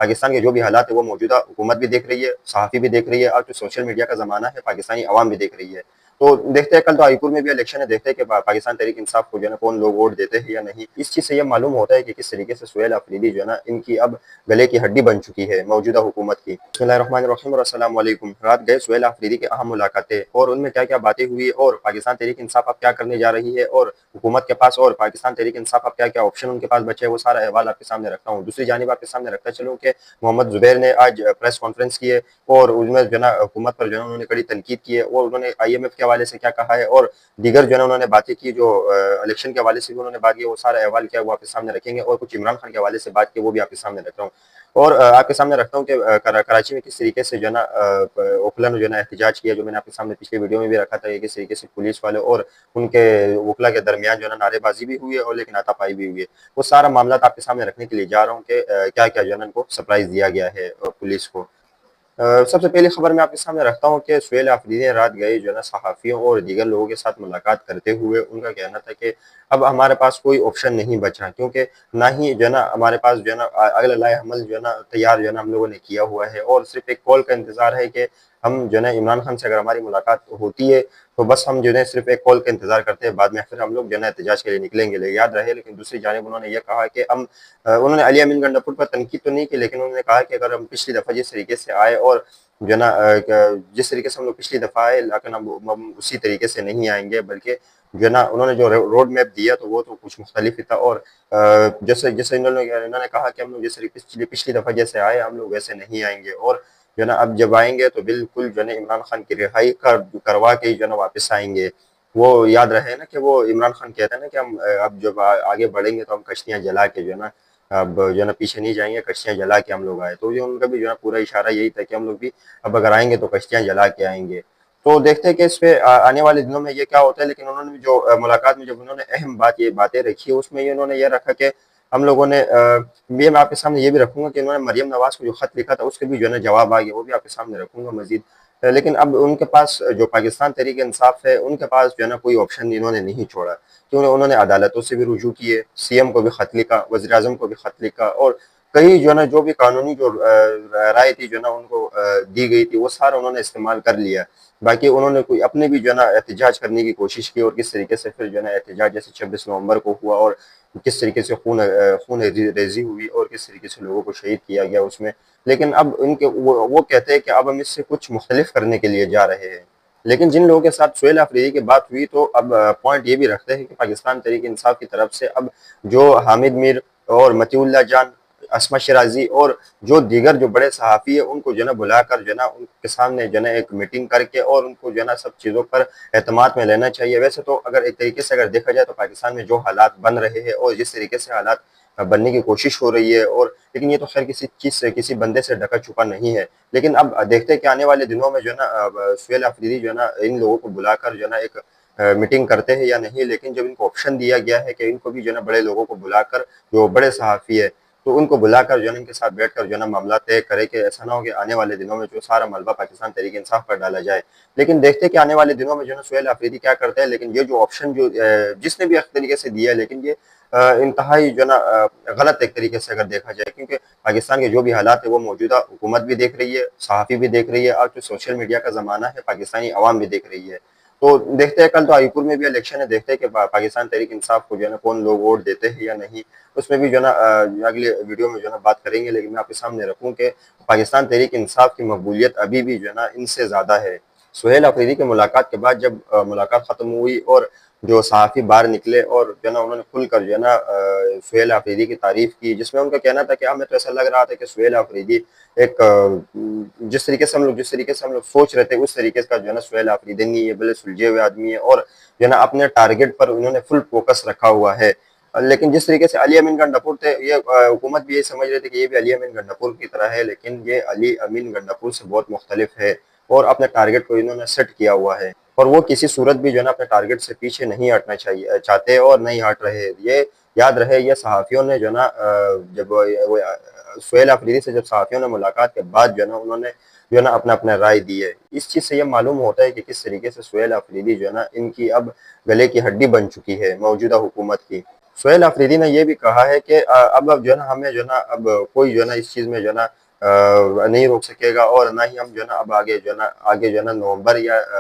پاکستان کے جو بھی حالات ہے وہ موجودہ حکومت بھی دیکھ رہی ہے، صحافی بھی دیکھ رہی ہے، اور جو سوشل میڈیا کا زمانہ ہے پاکستانی عوام بھی دیکھ رہی ہے۔ تو دیکھتے ہیں کل تو ہائی کور میں بھی الیکشن ہے، دیکھتے ہیں کہ پاکستان تحریک انصاف کو جو ہے نا کون لوگ ووٹ دیتے ہیں یا نہیں۔ اس چیز سے یہ معلوم ہوتا ہے کہ کس طریقے سے سہیل آفریدی جو ہے نا ان کی اب گلے کی ہڈی بن چکی ہے موجودہ حکومت کی۔ بسم اللہ الرحمن الرحیم اور السلام علیکم۔ رات گئے سہیل آفریدی کے اہم ملاقاتیں اور ان میں کیا کیا باتیں ہوئی، اور پاکستان تحریک انصاف اب کیا کرنے جا رہی ہے، اور حکومت کے پاس اور پاکستان تحریک انصاف اب کیا کیا آپشن ان کے پاس بچے ہیں، وہ سارا احوال آپ کے سامنے رکھتا ہوں۔ دوسری جانب آپ کے سامنے رکھتا چلوں کہ محمد زبیر نے آج پریس کانفرنس کی ہے، اور اس میں جو ہے نا حکومت پر جو ہے انہوں نے کڑی تنقید کی ہے، اور انہوں نے آئی ایم ایف کے حوالے سے کیا کہا ہے، اور دیگر جو ہے انہوں نے باتیں کی، جو الیکشن کے حوالے سے بھی انہوں نے بات کی، وہ سارا احوال کیا وہ آپ کے سامنے رکھیں گے، اور کچھ عمران خان کے حوالے سے بات کی وہ بھی آپ کے سامنے رکھ رہا ہوں۔ اور آپ کے سامنے رکھتا ہوں کہ کراچی میں کس طریقے سے جو ہے نا اوکلا نے جو ہے نا احتجاج کیا، جو میں نے آپ کے سامنے پچھلے ویڈیو میں بھی رکھا تھا کہ کس طریقے سے پولیس والے اور ان کے وکلا کے درمیان جو ہے نا نعرے بازی بھی ہوئی ہے، اور لیکن ہاتھا پائی بھی ہوئی ہے۔ وہ سارا معاملات آپ کے سامنے رکھنے کے لیے جا رہا ہوں کہ کیا کیا جو ہے نا ان کو سرپرائز دیا گیا ہے پولیس کو۔ سب سے پہلی خبر میں آپ کے سامنے رکھتا ہوں کہ سہیل آفریدی رات گئے جو ہے نا صحافیوں اور دیگر لوگوں کے ساتھ ملاقات کرتے ہوئے ان کا کہنا تھا کہ اب ہمارے پاس کوئی آپشن نہیں بچا، کیونکہ نہ ہی جو ہے نا ہمارے پاس جو ہے نا اگلا لائے حمل جو ہے نا تیار جو ہے نا ہم لوگوں نے کیا ہوا ہے، اور صرف ایک کال کا انتظار ہے کہ ہم جو ہے نا عمران خان سے اگر ہماری ملاقات ہوتی ہے تو بس ہم جو ہے صرف ایک کال کا انتظار کرتے ہیں، بعد میں پھر ہم لوگ جو ہے نا احتجاج کے لیے نکلیں گے۔ یاد رہے لیکن دوسری جانب انہوں نے یہ کہا کہ ہم انہوں نے علی امین گنڈا پور پر تنقید تو نہیں کی، لیکن انہوں نے کہا کہ اگر ہم پچھلی دفعہ جس طریقے سے آئے اور جو ہے نا جس طریقے سے ہم لوگ پچھلی دفعہ آئے، لیکن ہم اسی طریقے سے نہیں آئیں گے، بلکہ جو ہے نا انہوں نے جو روڈ میپ دیا تو وہ تو کچھ مختلف ہی تھا، اور جیسے انہوں نے کہا کہ ہم لوگ جیسے پچھلی دفعہ جیسے آئے ہم لوگ ویسے نہیں آئیں گے، اور جو ہے نا اب جب آئیں گے تو بالکل جو ہے نا عمران خان کی رہائی کروا کے جو ہے نا واپس آئیں گے۔ وہ یاد رہے نا کہ وہ عمران خان کہتا ہے نا کہ ہم اب جب آگے بڑھیں گے تو ہم کشتیاں جلا کے جو ہے نا اب جو ہے نا پیچھے نہیں جائیں گے، کشتیاں جلا کے ہم لوگ آئے، تو یہ ان کا بھی جو ہے نا پورا اشارہ یہی تھا کہ ہم لوگ بھی اب اگر آئیں گے تو کشتیاں جلا کے آئیں گے۔ تو دیکھتے ہیں کہ اس پہ آنے والے دنوں میں یہ کیا ہوتا ہے، لیکن انہوں نے جو ملاقات میں جب انہوں نے اہم باتیں رکھی اس میں انہوں نے یہ رکھا کہ ہم لوگوں نے یہ میں آپ کے سامنے یہ بھی رکھوں گا کہ انہوں نے مریم نواز کو جو خط لکھا تھا اس کے بھی جو ہے نا جواب آ گیا، وہ بھی آپ کے سامنے رکھوں گا مزید۔ لیکن اب ان کے پاس جو پاکستان تحریک انصاف ہے ان کے پاس جو ہے نا کوئی آپشن انہوں نے نہیں چھوڑا، کیونکہ انہوں نے عدالتوں سے بھی رجوع کیے، سی ایم کو بھی خط لکھا، وزیر اعظم کو بھی خط لکھا، اور کئی جو ہے نا جو بھی قانونی جو رائے تھی جو ہے نا ان کو دی گئی تھی وہ سارا انہوں نے استعمال کر لیا۔ باقی انہوں نے کوئی اپنے بھی جو ہے نا احتجاج کرنے کی کوشش کی، اور کس طریقے سے پھر جو ہے نا احتجاج جیسے 26 نومبر کو ہوا، اور کس طریقے سے خون ریزی ہوئی، اور کس طریقے سے لوگوں کو شہید کیا گیا اس میں۔ لیکن اب ان کے وہ کہتے ہیں کہ اب ہم اس سے کچھ مختلف کرنے کے لیے جا رہے ہیں۔ لیکن جن لوگوں کے ساتھ سہیل آفریدی کی بات ہوئی تو اب پوائنٹ یہ بھی رکھتے ہیں کہ پاکستان تحریک انصاف کی طرف سے اب جو حامد میر اور مطیع اللہ جان، اسما شیرازی اور جو دیگر جو بڑے صحافی ہیں ان کو جو ہے نا بلا کر جو ہے نا ان کے سامنے جو ہے نا ایک میٹنگ کر کے اور ان کو جو ہے نا سب چیزوں پر اعتماد میں لینا چاہیے۔ ویسے تو اگر ایک طریقے سے اگر دیکھا جائے تو پاکستان میں جو حالات بن رہے ہیں اور جس طریقے سے حالات بننے کی کوشش ہو رہی ہے، اور لیکن یہ تو خیر کسی چیز سے کسی بندے سے ڈھکا چھپا نہیں ہے، لیکن اب دیکھتے ہیں کہ آنے والے دنوں میں جو ہے نا سہیل آفریدی جو ہے نا ان لوگوں کو بلا کر جو ہے نا ایک میٹنگ کرتے ہیں یا نہیں۔ لیکن جب ان کو آپشن دیا گیا ہے کہ ان کو بھی جو ہے نا بڑے لوگوں کو بلا کر، جو بڑے صحافی ہے تو ان کو بلا کر جو ہے نا ان کے ساتھ بیٹھ کر جو ہے نا معاملہ طے کرے کہ ایسا نہ ہو کہ آنے والے دنوں میں جو سارا ملبہ پاکستان تحریک انصاف پر ڈالا جائے۔ لیکن دیکھتے ہیں کہ آنے والے دنوں میں جو ہے نا سہیل آفریدی کیا کرتا ہے، لیکن یہ جو آپشن جو جس نے بھی ایک طریقے سے دیا ہے، لیکن یہ انتہائی جو ہے نا غلط ایک طریقے سے اگر دیکھا جائے، کیونکہ پاکستان کے جو بھی حالات ہے وہ موجودہ حکومت بھی دیکھ رہی ہے، صحافی بھی دیکھ رہی ہے، اور جو سوشل میڈیا کا زمانہ ہے پاکستانی عوام بھی دیکھ رہی ہے۔ تو دیکھتے ہیں کل تو ہائی کور میں بھی الیکشن ہے، دیکھتے ہیں کہ پاکستان تحریک انصاف کو جو ہے نا کون لوگ ووٹ دیتے ہیں یا نہیں، اس میں بھی جو ہے نا اگلے ویڈیو میں جو ہے نا بات کریں گے۔ لیکن میں آپ کے سامنے رکھوں کہ پاکستان تحریک انصاف کی مقبولیت ابھی بھی جو ہے نا ان سے زیادہ ہے۔ سہیل آفریدی کے ملاقات کے بعد جب ملاقات ختم ہوئی اور جو صحافی باہر نکلے اور جو ہے نا انہوں نے کھل کر جو ہے نا سہیل آفریدی کی تعریف کی، جس میں ان کا کہنا تھا کہ ہمیں تو ایسا لگ رہا تھا کہ سہیل آفریدی ایک جس طریقے سے ہم لوگ سوچ رہے تھے اس طریقے کا جو ہے نا سہیل آفریدی نہیں ہے، بلے سلجھے ہوئے آدمی ہے، اور جو ہے نا اپنے ٹارگٹ پر انہوں نے فل فوکس رکھا ہوا ہے۔ لیکن جس طریقے سے علی امین گنڈاپور تھے، یہ حکومت بھی یہ سمجھ رہے تھے کہ یہ بھی علی امین گنڈاپور کی طرح ہے، لیکن یہ علی امین گنڈاپور سے بہت مختلف ہے، اور اپنے ٹارگٹ کو انہوں نے سیٹ کیا ہوا ہے، اور وہ کسی صورت بھی جو ہے نا اپنے ٹارگٹ سے پیچھے نہیں ہٹنا چاہتے اور نہیں ہٹ رہے۔ یہ یاد رہے، یہ صحافیوں نے جو ہے نا جب سہیل آفریدی سے جب صحافیوں نے ملاقات کے بعد جو ہے نا انہوں نے جو ہے نا اپنا رائے دی ہے۔ اس چیز سے یہ معلوم ہوتا ہے کہ کس طریقے سے سہیل آفریدی جو ہے نا ان کی اب گلے کی ہڈی بن چکی ہے موجودہ حکومت کی۔ سہیل آفریدی نے یہ بھی کہا ہے کہ اب جو ہے نا ہمیں جو ہے نا اب کوئی جو ہے نا اس چیز میں جو ہے نا نہیں روک سکے گا، اور نہ ہی ہم جو ہے نا اب آگے جو ہے نا نومبر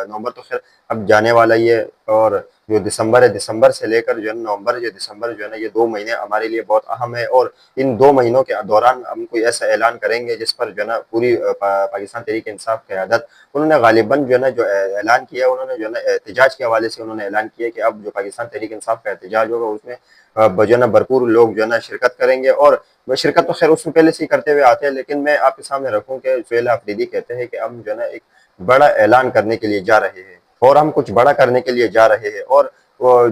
نومبر تو خیر اب جانے والا ہی ہے، اور جو دسمبر ہے، دسمبر سے لے کر جو ہے نا نومبر یا دسمبر جو ہے نا یہ 2 مہینے ہمارے لیے بہت اہم ہے، اور ان 2 مہینوں کے دوران ہم کوئی ایسا اعلان کریں گے جس پر جو ہے نا پوری پاکستان تحریک انصاف قیادت، انہوں نے غالباً جو ہے نا جو اعلان کیا ہے، انہوں نے جو ہے نا احتجاج کے حوالے سے انہوں نے اعلان کیا کہ اب جو پاکستان تحریک انصاف کا احتجاج ہوگا اس میں جو ہے نا بھرپور لوگ جو ہے نا شرکت کریں گے، اور وہ شرکت تو خیر اس میں پہلے سے ہی کرتے ہوئے آتے ہیں، لیکن میں آپ کے سامنے رکھوں کہ سہیل آفریدی کہتے ہیں کہ ہم جو ہے نا ایک بڑا اعلان کرنے کے لیے جا رہے ہیں، اور ہم کچھ بڑا کرنے کے لیے جا رہے ہیں، اور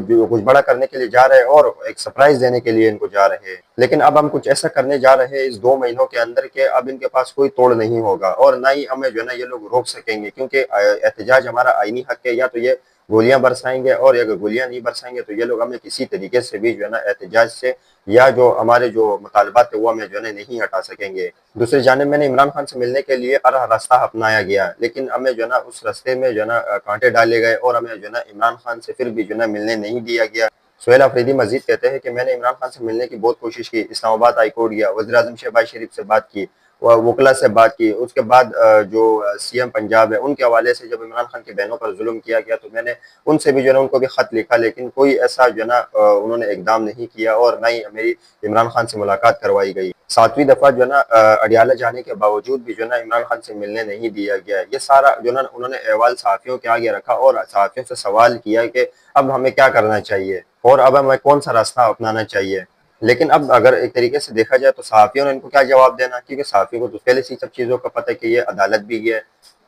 جو کچھ بڑا کرنے کے لیے جا رہے ہیں اور ایک سرپرائز دینے کے لیے ان کو جا رہے ہیں، لیکن اب ہم کچھ ایسا کرنے جا رہے ہیں اس 2 مہینوں کے اندر کہ اب ان کے پاس کوئی توڑ نہیں ہوگا، اور نہ ہی ہمیں جو ہے نا یہ لوگ روک سکیں گے، کیونکہ احتجاج ہمارا آئینی حق ہے، یا تو یہ گولیاں برسائیں گے، اور اگر گولیاں نہیں برسائیں گے تو یہ لوگ ہمیں کسی طریقے سے بھی جو ہے نا احتجاج سے یا جو ہمارے جو مطالبات ہے وہ ہمیں جو ہے نا نہیں ہٹا سکیں گے۔ دوسری جانب میں نے عمران خان سے ملنے کے لیے ہر راستہ اپنایا گیا، لیکن ہمیں جو ہے نا اس راستے میں جو ہے نا کانٹے ڈالے گئے، اور ہمیں جو ہے نا عمران خان سے پھر بھی جو ہے نا ملنے نہیں دیا گیا۔ سہیل آفریدی مزید کہتے ہیں کہ میں نے عمران خان سے ملنے کی بہت کوشش کی، اسلام آباد ہائی کورٹ گیا، وزیر اعظم شہباز شریف سے بات کی، وکلا سے بات کی، اس کے بعد جو سی ایم پنجاب ہے ان کے حوالے سے جب عمران خان کی بہنوں پر ظلم کیا گیا تو میں نے ان سے بھی جو ہے نا ان کو بھی خط لکھا، لیکن کوئی ایسا جو ہے نا انہوں نے اقدام نہیں کیا، اور نہ ہی میری عمران خان سے ملاقات کروائی گئی۔ 7ویں دفعہ جو ہے نا اڈیالہ جانے کے باوجود بھی جو ہے نا عمران خان سے ملنے نہیں دیا گیا۔ یہ سارا جو ہے نا انہوں نے احوال صحافیوں کے آگے رکھا، اور صحافیوں سے سوال کیا کہ اب ہمیں کیا کرنا چاہیے، اور اب ہمیں کون سا راستہ اپنانا چاہیے۔ لیکن اب اگر ایک طریقے سے دیکھا جائے تو صحافیوں نے ان کو کیا جواب دینا، کیونکہ صحافیوں کو تو پہلے سے ہی سب چیزوں کا پتہ ہے کہ یہ عدالت بھی ہے،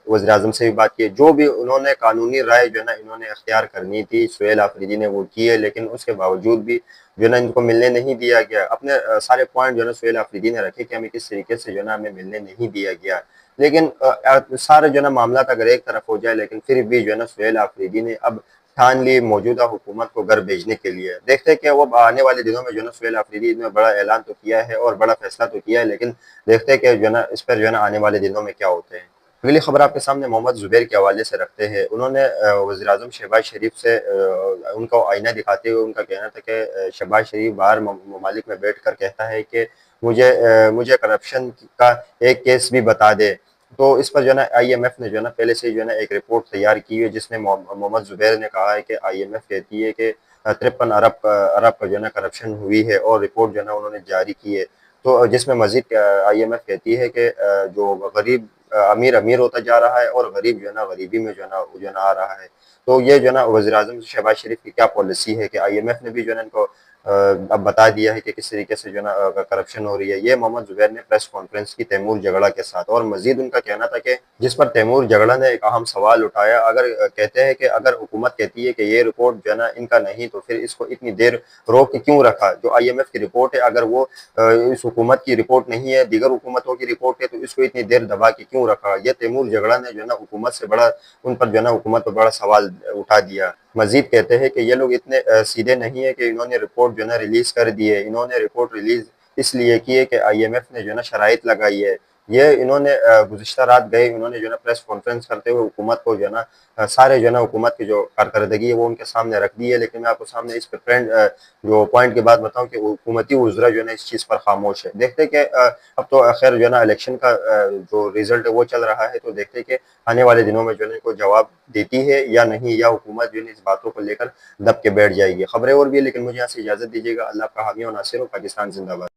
وزیر اعظم سے بھی بات کی ہے، جو بھی انہوں نے قانونی رائے جو ہے نا انہوں نے اختیار کرنی تھی سہیل آفریدی نے وہ کی ہے، لیکن اس کے باوجود بھی جو ہے نا ان کو ملنے نہیں دیا گیا۔ اپنے سارے پوائنٹ جو ہے نا سہیل آفریدی نے رکھے کہ ہمیں کس طریقے سے جو ہے نا ہمیں ملنے نہیں دیا گیا، لیکن سارے جو ہے نا معاملات اگر ایک طرف ہو جائے، لیکن پھر بھی جو ہے نا سہیل آفریدی نے اب ٹھان لی موجودہ حکومت کو گھر بھیجنے کے لیے۔ دیکھتے ہیں کہ وہ آنے والے دنوں میں جو ہے نا سہیل آفریدی نے بڑا اعلان تو کیا ہے اور بڑا فیصلہ تو کیا ہے، لیکن دیکھتے ہیں کہ جو ہے نا اس پر جو ہے نا آنے والے دنوں میں کیا ہوتے ہیں۔ اگلی خبر آپ کے سامنے محمد زبیر کے حوالے سے رکھتے ہیں۔ انہوں نے وزیر اعظم شہباز شریف سے ان کو آئینہ دکھاتے ہوئے ان کا کہنا تھا کہ شہباز شریف باہر ممالک میں بیٹھ کر کہتا ہے کہ مجھے کرپشن کا ایک کیس بھی بتا دے، تو اس پر جو ہے نا آئی ایم ایف نے جو ہے نا پہلے سے جو ہے نا ایک رپورٹ تیار کی ہے، جس میں محمد زبیر نے کہا ہے کہ آئی ایم ایف کہتی ہے کہ 53 ارب کا جو ہے نا کرپشن ہوئی ہے، اور رپورٹ جو ہے نا انہوں نے جاری کی ہے، تو جس میں مزید آئی ایم ایف کہتی ہے کہ جو غریب امیر امیر ہوتا جا رہا ہے، اور غریب جو ہے نا غریبی میں جو ہے نا آ رہا ہے۔ تو یہ جو ہے نا وزیر اعظم شہباز شریف کی کیا پالیسی ہے کہ آئی ایم ایف نے بھی جو ہے نا ان کو اب بتا دیا ہے کہ کس طریقے سے جو ہے نا کرپشن ہو رہی ہے۔ یہ محمد زبیر نے پریس کانفرنس کی تیمور جگڑا کے ساتھ، اور مزید ان کا کہنا تھا کہ جس پر تیمور جگڑا نے ایک اہم سوال اٹھایا، اگر کہتے ہیں کہ اگر حکومت کہتی ہے کہ یہ رپورٹ جو ہے نا ان کا نہیں، تو پھر اس کو اتنی دیر روک کے کیوں رکھا؟ جو آئی ایم ایف کی رپورٹ ہے اگر وہ اس حکومت کی رپورٹ نہیں ہے، دیگر حکومتوں کی رپورٹ ہے، تو اس کو اتنی دیر دبا کے کیوں رکھا؟ یہ تیمور جگڑا نے جو ہے نا حکومت سے بڑا ان پر جو ہے نا حکومت پر بڑا سوال اٹھا دیا۔ مزید کہتے ہیں کہ یہ لوگ اتنے سیدھے نہیں ہے کہ انہوں نے رپورٹ جو ہے نا ریلیز کر دی ہے، انہوں نے رپورٹ ریلیز اس لیے کی ہے کہ آئی ایم ایف نے جو ہے نا شرائط لگائی ہے۔ یہ انہوں نے گزشتہ رات گئے، انہوں نے جو ہے نا پریس کانفرنس کرتے ہوئے حکومت کو جو ہے نا سارے جو ہے نا حکومت کی جو کارکردگی ہے وہ ان کے سامنے رکھ دی ہے، لیکن میں آپ کو سامنے اس پہ جو پوائنٹ کی بات بتاؤں کہ حکومتی وزراء جو ہے نا اس چیز پر خاموش ہے۔ دیکھتے کہ اب تو خیر جو ہے نا الیکشن کا جو ریزلٹ ہے وہ چل رہا ہے، تو دیکھتے کہ آنے والے دنوں میں جو ہے نا کو جواب دیتی ہے یا نہیں، یا حکومت جو ہے اس باتوں کو لے کر دب کے بیٹھ جائے گی۔ خبریں اور بھی ہے، لیکن مجھے یہاں سے اجازت دیجیے گا۔ اللہ کا حامی و ناصر ہو۔ پاکستان زندہ باد۔